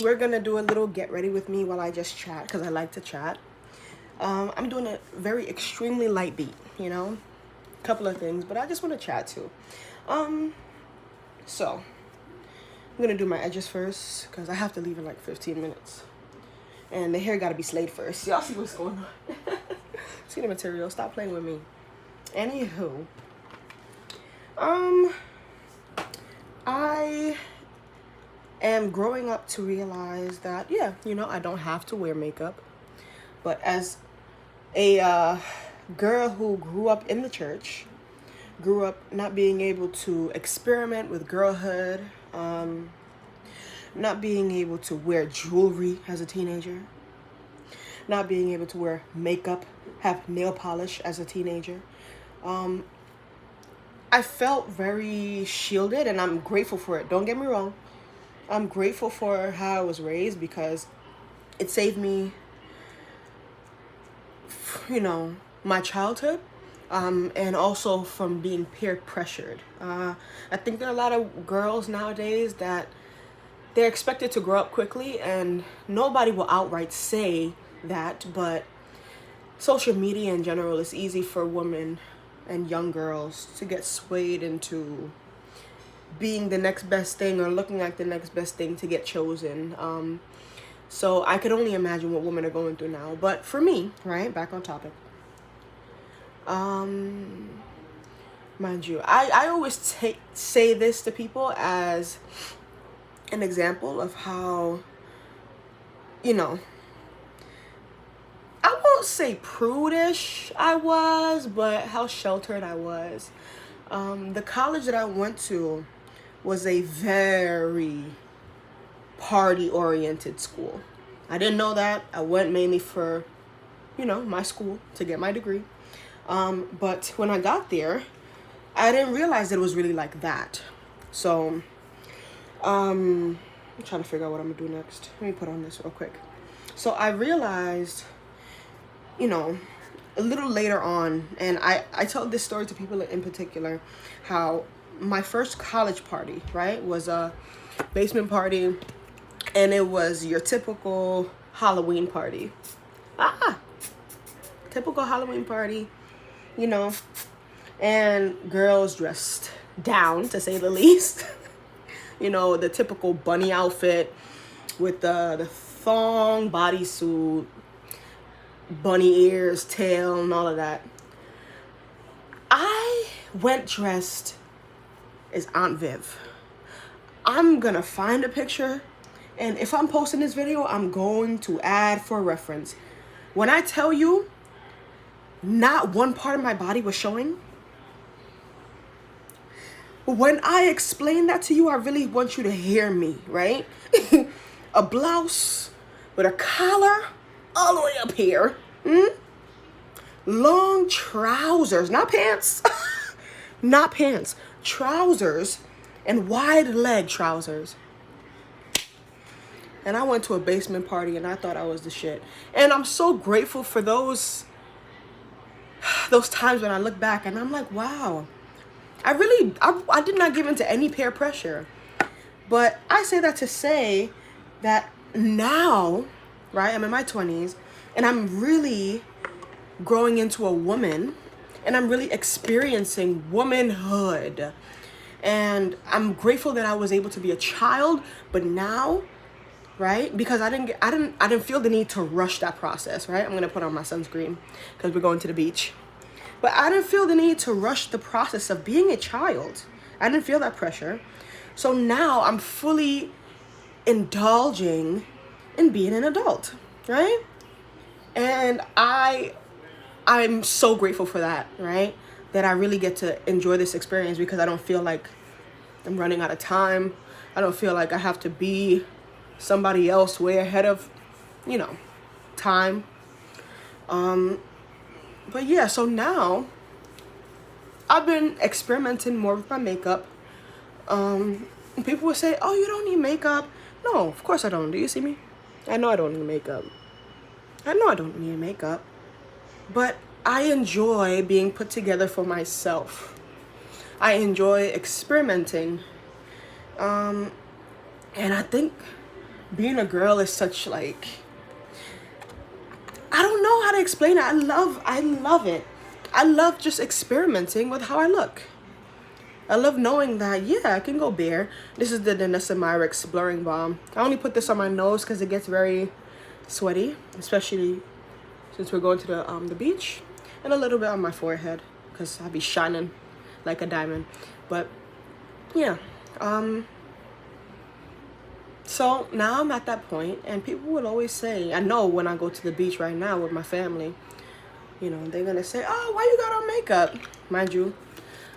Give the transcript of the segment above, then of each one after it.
we're gonna do a little get ready with me while I just chat, because I like to chat. I'm doing a very extremely light beat, a couple of things, but I just want to chat too. So I'm gonna do my edges first because I have to leave in like 15 minutes, and the hair gotta be slayed first. Y'all see what's going on? See the material. Stop playing with me. Anywho, I am growing up to realize that I don't have to wear makeup, but as a girl who grew up in the church, grew up not being able to experiment with girlhood, not being able to wear jewelry as a teenager, not being able to wear makeup, have nail polish as a teenager. I felt very shielded, and I'm grateful for it. Don't get me wrong. I'm grateful for how I was raised because it saved me, my childhood, and also from being peer pressured. I think there are a lot of girls nowadays that they're expected to grow up quickly, and nobody will outright say that, but social media in general is easy for women and young girls to get swayed into being the next best thing or looking like the next best thing to get chosen. So I could only imagine what women are going through now. But for me, right, back on topic. Mind you, I always say this to people as an example of how, I won't say prudish I was, but how sheltered I was. The college that I went to was a very party-oriented school. I didn't know that. I went mainly for, my school to get my degree. But when I got there, I didn't realize it was really like that. So, I'm trying to figure out what I'm gonna do next. Let me put on this real quick. So I realized, a little later on, and I tell this story to people in particular, how my first college party, right, was a basement party, and it was your typical Halloween party. Typical Halloween party, and girls dressed down, to say the least. The typical bunny outfit with the thong bodysuit, bunny ears, tail, and all of that. I went dressed as Aunt Viv. I'm gonna find a picture, and if I'm posting this video, I'm going to add for reference. When I tell you, not one part of my body was showing. When I explain that to you, I really want you to hear me, right? A blouse with a collar all the way up here. Long trousers, not pants. Not pants. Trousers, and wide leg trousers. And I went to a basement party, and I thought I was the shit. And I'm so grateful for those times when I look back and I'm like, wow. I did not give into any peer pressure. But I say that to say that now, right, I'm in my 20s, and I'm really growing into a woman, and I'm really experiencing womanhood. And I'm grateful that I was able to be a child, but now, right, because I didn't feel the need to rush that process, right? I'm gonna put on my sunscreen because we're going to the beach. But I didn't feel the need to rush the process of being a child. I didn't feel that pressure. So now I'm fully indulging in being an adult, right? And I'm so grateful for that, right? That I really get to enjoy this experience because I don't feel like I'm running out of time. I don't feel like I have to be somebody else way ahead of, time. But yeah, so now I've been experimenting more with my makeup. People would say, oh, you don't need makeup. No, of course I don't. Do you see me? I know I don't need makeup. But I enjoy being put together for myself. I enjoy experimenting. And I think being a girl is such like, I don't know how to explain it. I love it. I love just experimenting with how I look. I love knowing that, yeah, I can go bare. This is the Danessa Myricks Blurring Balm. I only put this on my nose because it gets very sweaty, especially since we're going to the beach. And a little bit on my forehead because I'll be shining like a diamond. But, yeah. So now I'm at that point, and people will always say, I know when I go to the beach right now with my family, you know, they're going to say, oh, why you got on makeup? Mind you,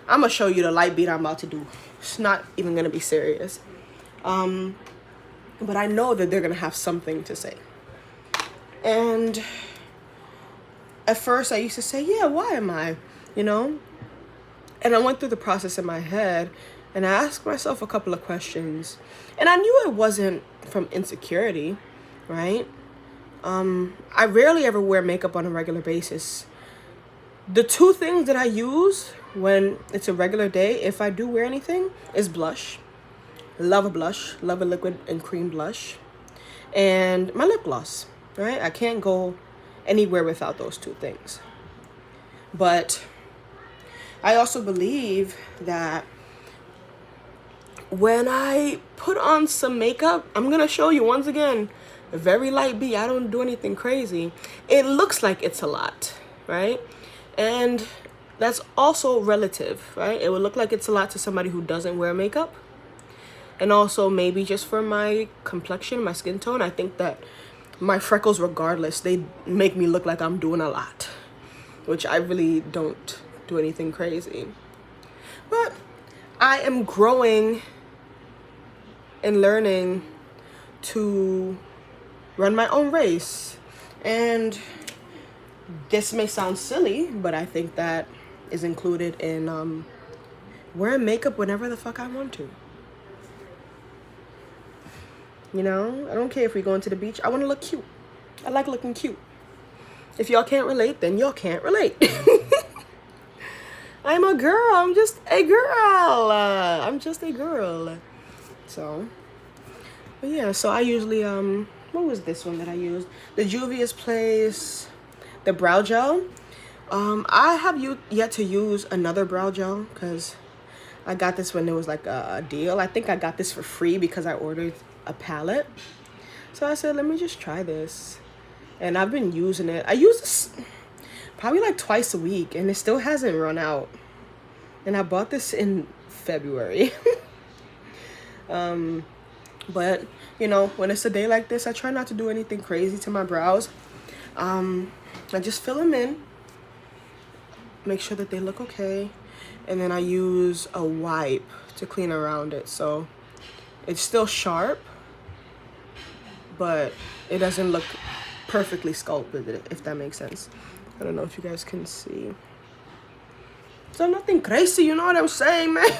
I'm going to show you the light beat I'm about to do. It's not even going to be serious. But I know that they're going to have something to say. And at first I used to say, yeah, why am I? You know? And I went through the process in my head, and I asked myself a couple of questions. And I knew it wasn't from insecurity, right? I rarely ever wear makeup on a regular basis. The two things that I use when it's a regular day, if I do wear anything, is blush. Love a blush. Love a liquid and cream blush. And my lip gloss, right? I can't go anywhere without those two things. But I also believe that when I put on some makeup, I'm going to show you once again, a very light B. I don't do anything crazy. It looks like it's a lot, right? And that's also relative, right? It would look like it's a lot to somebody who doesn't wear makeup. And also maybe just for my complexion, my skin tone, I think that my freckles, regardless, they make me look like I'm doing a lot, which I really don't do anything crazy. But I am growing and learning to run my own race. And this may sound silly, but I think that is included in wearing makeup whenever the fuck I want to. You know, I don't care if we going to the beach. I want to look cute. I like looking cute. If y'all can't relate, then y'all can't relate. I'm a girl. I'm just a girl. I'm just a girl. So, but yeah, so I usually, what was this one that I used? The Juvia's Place, the brow gel. I have yet to use another brow gel because I got this when there was like a deal. I think I got this for free because I ordered a palette. So I said, let me just try this. And I've been using it. I use this probably like twice a week, and it still hasn't run out. And I bought this in February. But you know, when it's a day like this, I try not to do anything crazy to my brows. I just fill them in, make sure that they look okay, and then I use a wipe to clean around it, so it's still sharp, but it doesn't look perfectly sculpted, if that makes sense. I don't know if you guys can see. So nothing crazy, you know what I'm saying, man?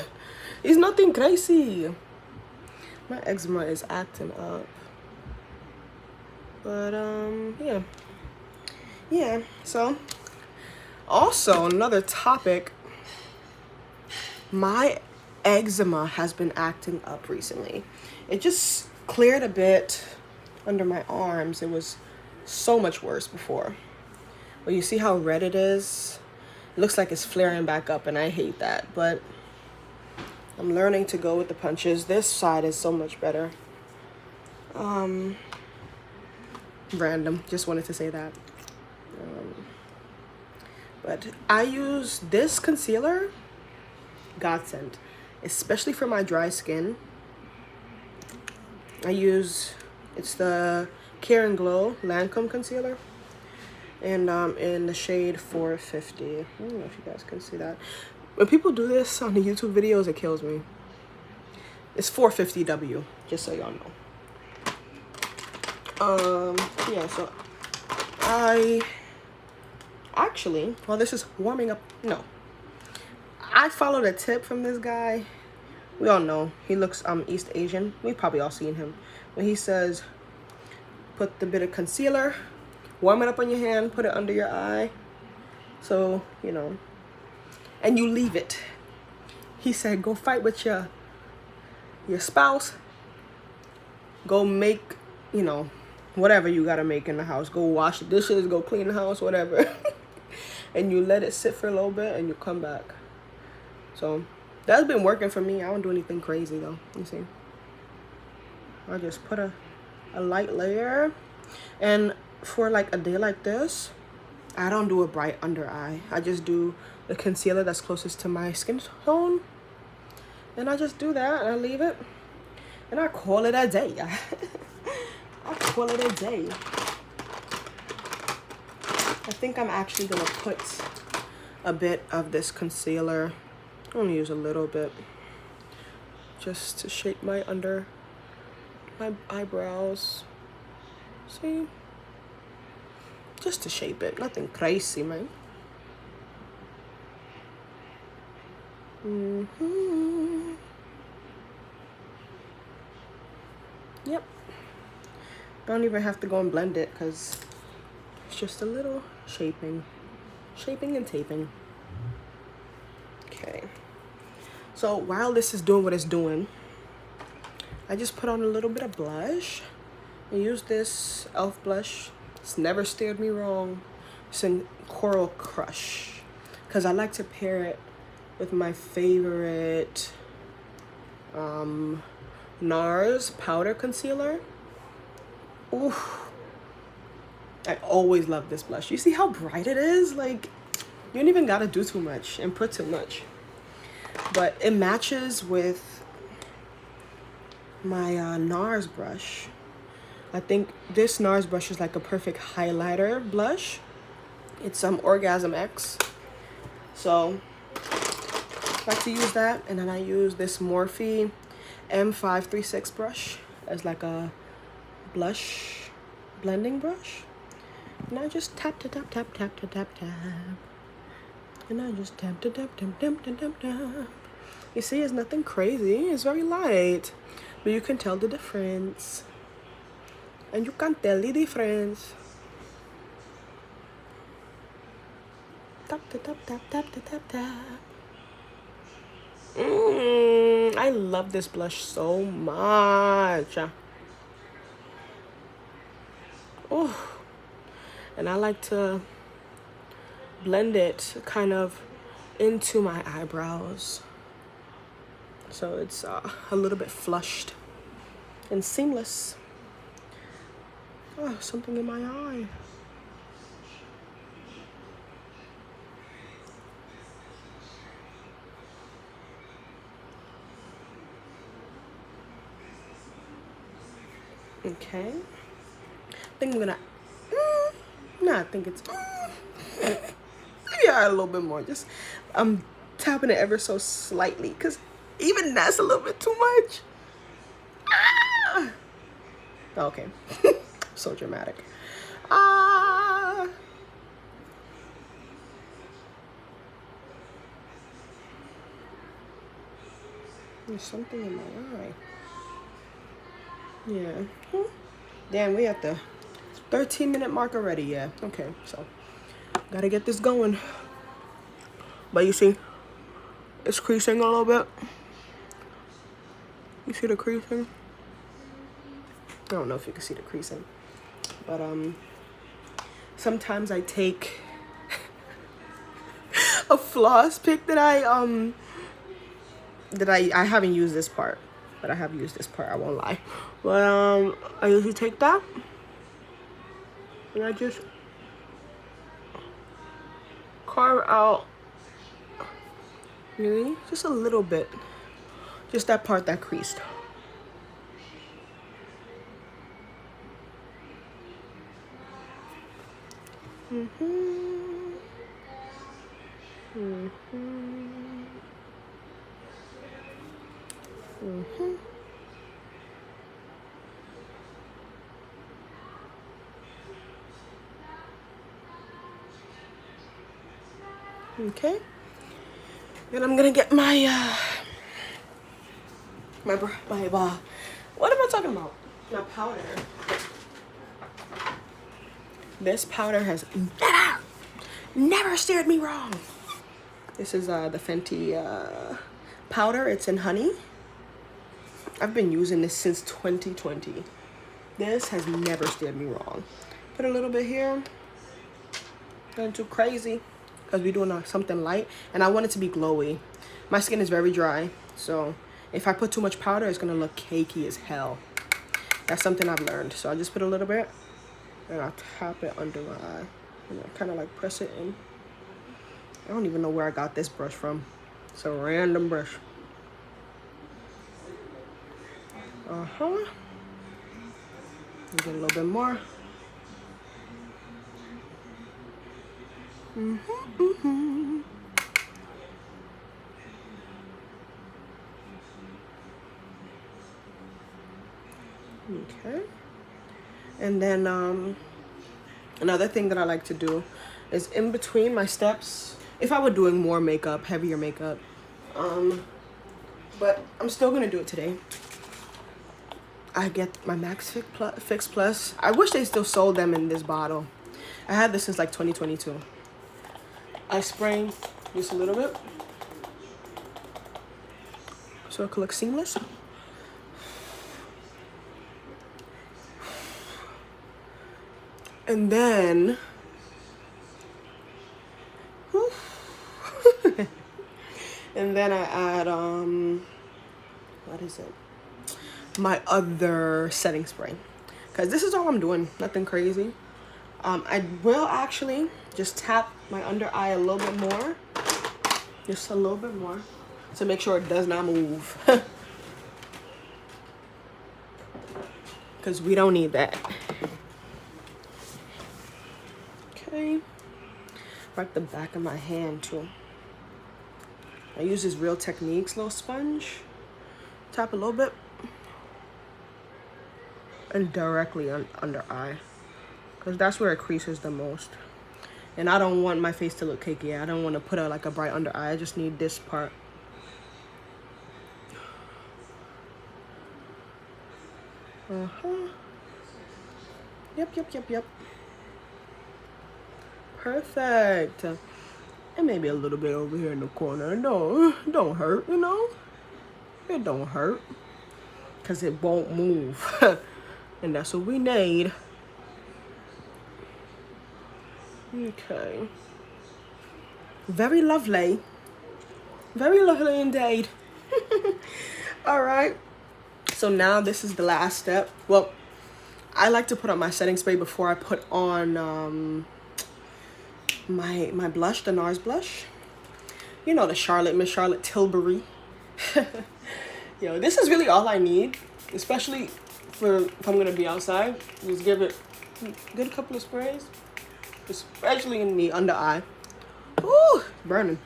It's nothing crazy. My eczema is acting up. But, yeah. So, also, another topic. My eczema has been acting up recently. It just cleared a bit under my arms. It was so much worse before. But you see how red it is? It looks like it's flaring back up, and I hate that. But I'm learning to go with the punches. This side is so much better. Random. Just wanted to say that. But I use this concealer, godsend, especially for my dry skin. It's the Care and Glow Lancome concealer. And in the shade 450. I don't know if you guys can see that. When people do this on the YouTube videos, it kills me. It's 450W, just so y'all know. Yeah, so I actually, while this is warming up, no. I followed a tip from this guy. We all know he looks East Asian. We've probably all seen him. When he says, put the bit of concealer, warm it up on your hand, put it under your eye. So, you know, and you leave it. He said, go fight with your spouse. Go make you know, whatever you gotta make in the house. Go wash the dishes, go clean the house, whatever. And you let it sit for a little bit and you come back. So that's been working for me. I don't do anything crazy though. You see, I just put a light layer. And for like a day like this, I don't do a bright under eye. I just do the concealer that's closest to my skin tone. And I just do that and I leave it. And I call it a day. I call it a day. I think I'm actually gonna put a bit of this concealer. I'm gonna use a little bit just to shape my eyebrows. See? Just to shape it, nothing crazy, man. Yep. Don't even have to go and blend it because it's just a little shaping and taping. Okay. So while this is doing what it's doing, I just put on a little bit of blush. I use this e.l.f. blush. It's never steered me wrong. It's in Coral Crush because I like to pair it with my favorite NARS powder concealer. Ooh, I always love this blush. You see how bright it is? Like, you don't even gotta do too much and put too much. But it matches with my NARS brush. I think this NARS brush is like a perfect highlighter blush. It's some Orgasm X. So I like to use that. And then I use this Morphe M536 brush as like a blush blending brush. And I just tap, tap, tap, tap, tap, tap, tap, tap. And I just tap, tap, tap, tap, tap, tap, tap, tap. You see, it's nothing crazy. It's very light. But you can tell the difference. And you can tell the difference. Tap, tap, tap, tap, tap, tap, tap, tap. I love this blush so much. Oh, and I like to blend it kind of into my eyebrows. So it's a little bit flushed and seamless. Oh, something in my eye. Okay. I think I'm gonna, I think it's, yeah, a little bit more. Just, I'm tapping it ever so slightly because even that's a little bit too much. Ah! Okay. So dramatic. There's something in my eye. Yeah. Damn, we at the 13-minute mark already. Yeah. Okay, so gotta get this going. But you see, it's creasing a little bit. You see the creasing? I don't know if you can see the creasing, but sometimes I take a floss pick that I haven't used this part, but I have used this part, I won't lie. But I usually take that and I just carve out, really, just a little bit, just that part that creased. Okay, and I'm gonna get my what am I talking about? My powder. This powder has never steered me wrong. This is the Fenty powder. It's in honey. I've been using this since 2020. This has never steered me wrong. Put a little bit here. Nothing too crazy because we're doing something light. And I want it to be glowy. My skin is very dry. So if I put too much powder, it's going to look cakey as hell. That's something I've learned. So I just put a little bit. And I'll tap it under my eye. And I kind of like press it in. I don't even know where I got this brush from. It's a random brush. Get a little bit more. Okay. And then another thing that I like to do is in between my steps, if I were doing more makeup, heavier makeup, but I'm still gonna do it today. I get my Max Fix Plus. I wish they still sold them in this bottle. I had this since like 2022. I spray just a little bit so it could look seamless. And then and then I add what is it? My other setting spray, because this is all I'm doing, nothing crazy. I will actually just tap my under eye a little bit more, just a little bit more, to make sure it does not move. Because we don't need that. Okay, right the back of my hand too. I use this Real Techniques little sponge, tap a little bit, and directly under eye, because that's where it creases the most. And I don't want my face to look cakey. I don't want to put like a bright under eye. I just need this part. Yep. Perfect. And maybe a little bit over here in the corner. No, don't hurt, you know? It don't hurt, because it won't move. And that's what we need. Okay. Very lovely. Very lovely indeed. All right. So now this is the last step. Well, I like to put on my setting spray before I put on my blush, the NARS blush. You know, the Miss Charlotte Tilbury. Yo, this is really all I need, especially if I'm gonna be outside. Just give it a good couple of sprays, especially in the under eye. Ooh, burning.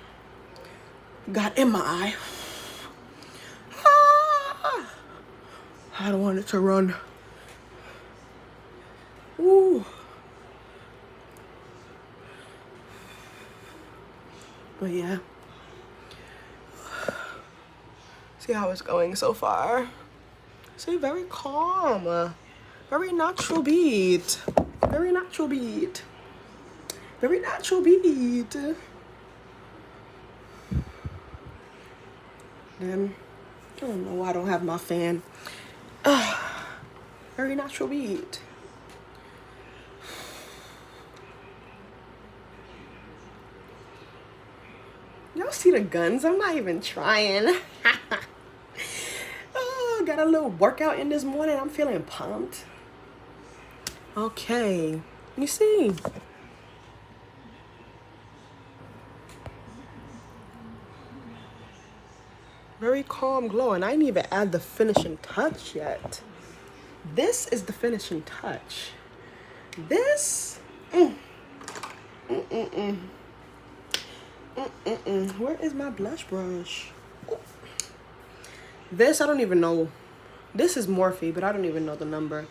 Got in my eye. Ah, I don't want it to run. Ooh. But yeah. See how it's going so far. See, very calm. Very natural beat. Very natural beat. Very natural beat. Then, I don't know why I don't have my fan. Very natural beat. Y'all see the guns? I'm not even trying. Oh, got a little workout in this morning. I'm feeling pumped. Okay, let me see. Very calm glow, and I didn't even add the finishing touch yet. This is the finishing touch. This, Where is my blush brush? This, I don't even know. This is Morphe, but I don't even know the number.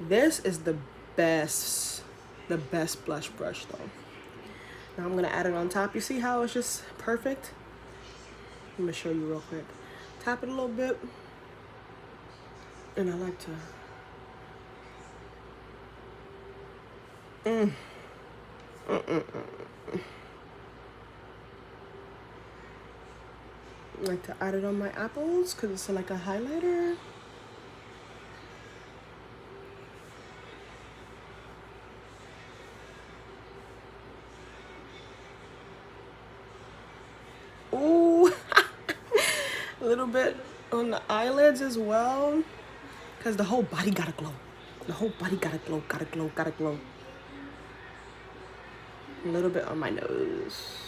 This is the best blush brush though. Now I'm gonna add it on top. You see how it's just perfect? Let me show you real quick. Tap it a little bit. And I like to I like to add it on my apples because it's like a highlighter. Ooh. A little bit on the eyelids as well. Because the whole body gotta glow. The whole body gotta glow, gotta glow, gotta glow. A little bit on my nose.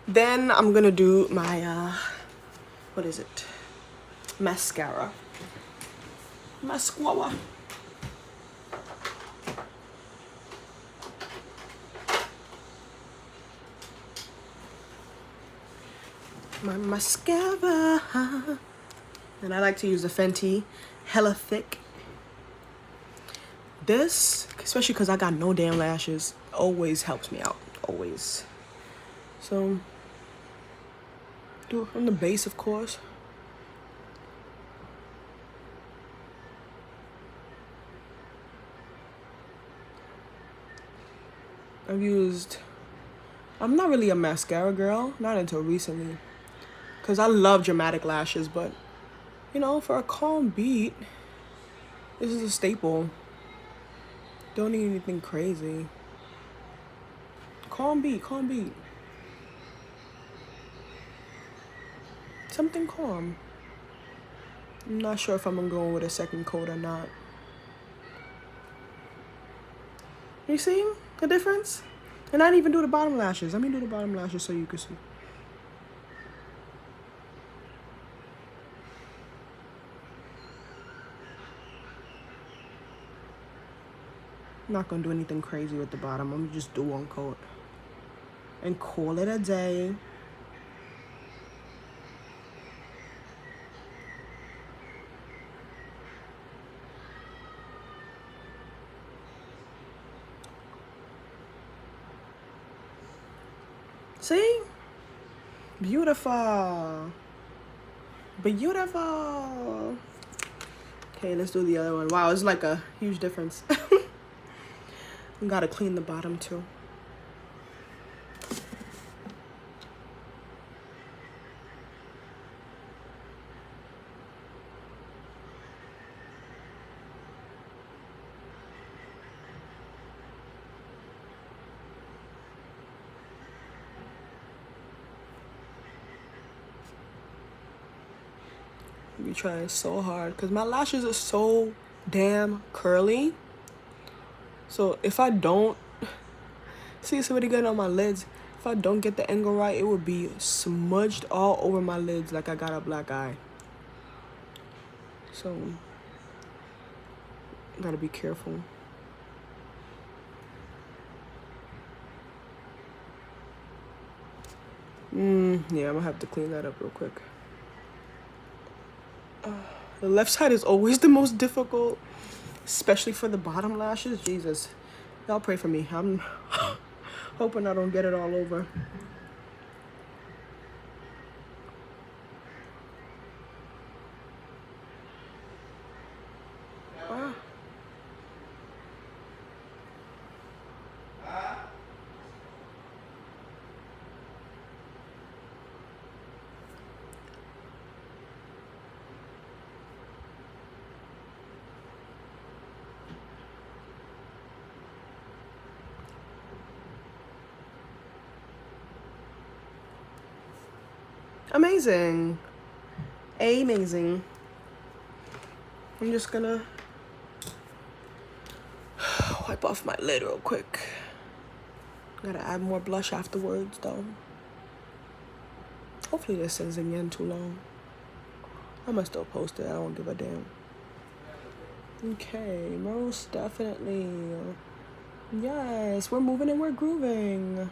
Then I'm gonna do my, what is it? Mascara. Mascara. My mascara. And I like to use the Fenty Hella Thick. This, especially because I got no damn lashes, always helps me out. Always. So, do it from the base, of course. I'm not really a mascara girl, not until recently. Because I love dramatic lashes, but, you know, for a calm beat, this is a staple. Don't need anything crazy. Calm beat, calm beat. Something calm. I'm not sure if I'm gonna go with a second coat or not. You see the difference? And I didn't even do the bottom lashes. Let me do the bottom lashes so you can see. I'm not gonna do anything crazy with the bottom. I'm gonna just do one coat and call it a day. See? Beautiful. Beautiful. Okay, let's do the other one. Wow, it's like a huge difference. Gotta clean the bottom too. Be trying so hard because my lashes are so damn curly. So if I don't see somebody getting on my lids, if I don't get the angle right, it would be smudged all over my lids like I got a black eye. So gotta be careful. Yeah, I'm gonna have to clean that up real quick. The left side is always the most difficult, especially for the bottom lashes. Jesus, y'all pray for me. I'm hoping I don't get it all over. Amazing. Amazing. I'm just gonna wipe off my lid real quick. Gotta add more blush afterwards though. Hopefully this isn't getting too long. I'm gonna still post it. I don't give a damn. Okay, most definitely. Yes, we're moving and we're grooving.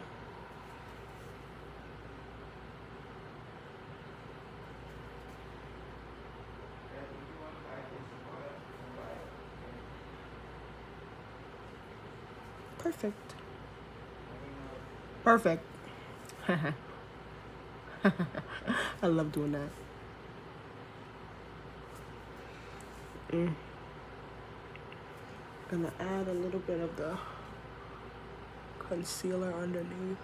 Perfect. Perfect. I love doing that. Gonna add a little bit of the concealer underneath.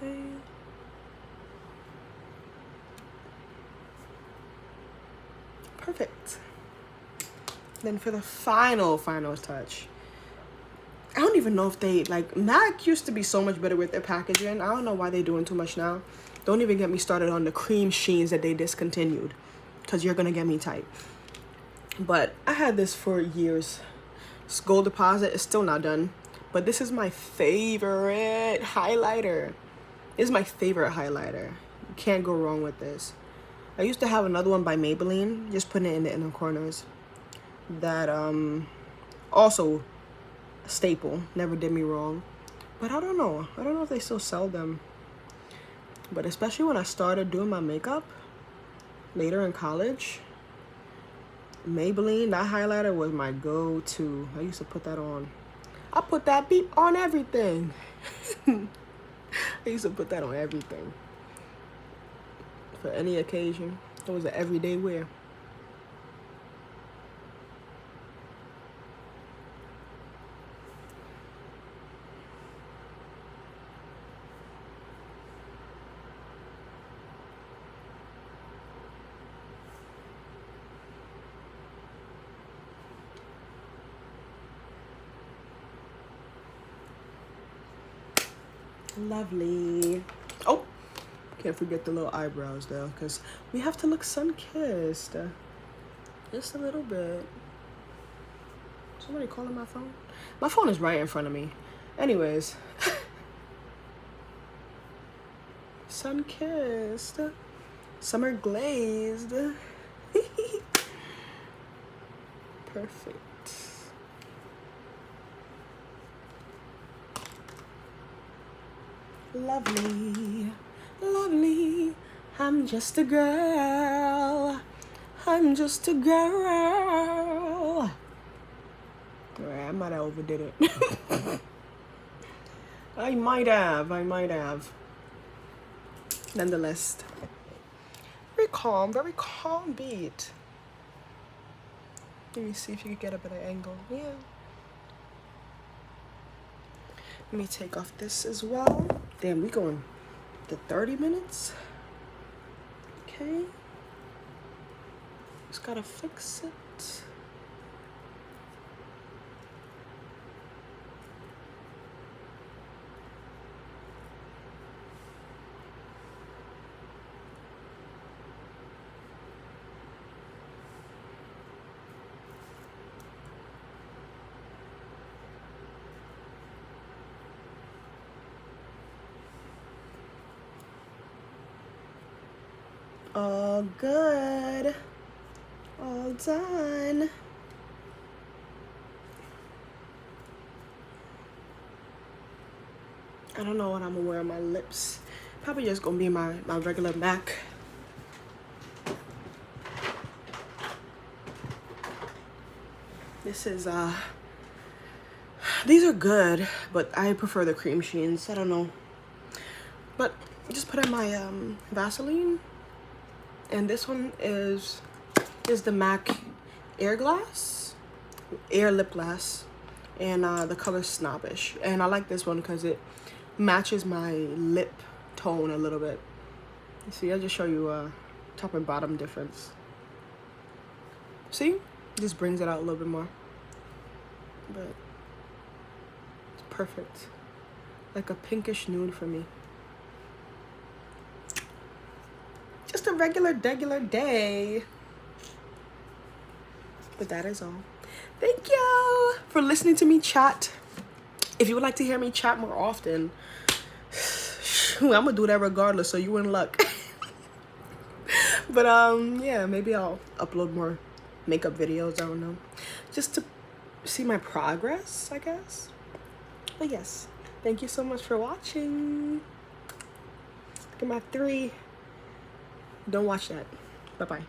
Okay. Perfect. Then for the final touch, I don't even know if they, like, MAC used to be so much better with their packaging. I don't know why they're doing too much now. Don't even get me started on the cream sheens that they discontinued, because you're gonna get me tight. But I had this for years. This Gold Deposit is still not done, but this is my favorite highlighter. This is my favorite highlighter. You can't go wrong with this. I used to have another one by Maybelline, just putting it in the inner corners. That also a staple, never did me wrong. But I don't know if they still sell them. But especially when I started doing my makeup later in college, Maybelline, that highlighter was my go-to. I used to put that on. I put that beep on everything. I used to put that on everything. For any occasion. It was an everyday wear. Lovely. Oh, can't forget the little eyebrows though, because we have to look sun-kissed. Just a little bit. Somebody calling my phone? My phone is right in front of me. Anyways. Sun-kissed. Summer glazed. Perfect. Lovely, lovely. I'm just a girl. I'm just a girl. Alright, I might have overdid it. I might have. Nonetheless, very calm beat. Let me see if you can get a better angle. Yeah. Let me take off this as well. Damn, we going to 30 minutes. Okay. Just gotta fix it. All good. All done. I don't know what I'm gonna wear on my lips. Probably just gonna be my regular MAC. This is these are good, but I prefer the cream sheens. I don't know. But just put in my Vaseline. And this one is the MAC Air Lip Glass, and the color Snobbish. And I like this one because it matches my lip tone a little bit. See, I'll just show you top and bottom difference. See, just brings it out a little bit more, but it's perfect, like a pinkish nude for me. Just a regular day. But that is all. Thank you for listening to me chat. If you would like to hear me chat more often, I'm gonna do that regardless, so you in luck. But yeah, maybe I'll upload more makeup videos, I don't know, just to see my progress, I guess. But yes, thank you so much for watching. Look at my 3. Don't watch that. Bye-bye.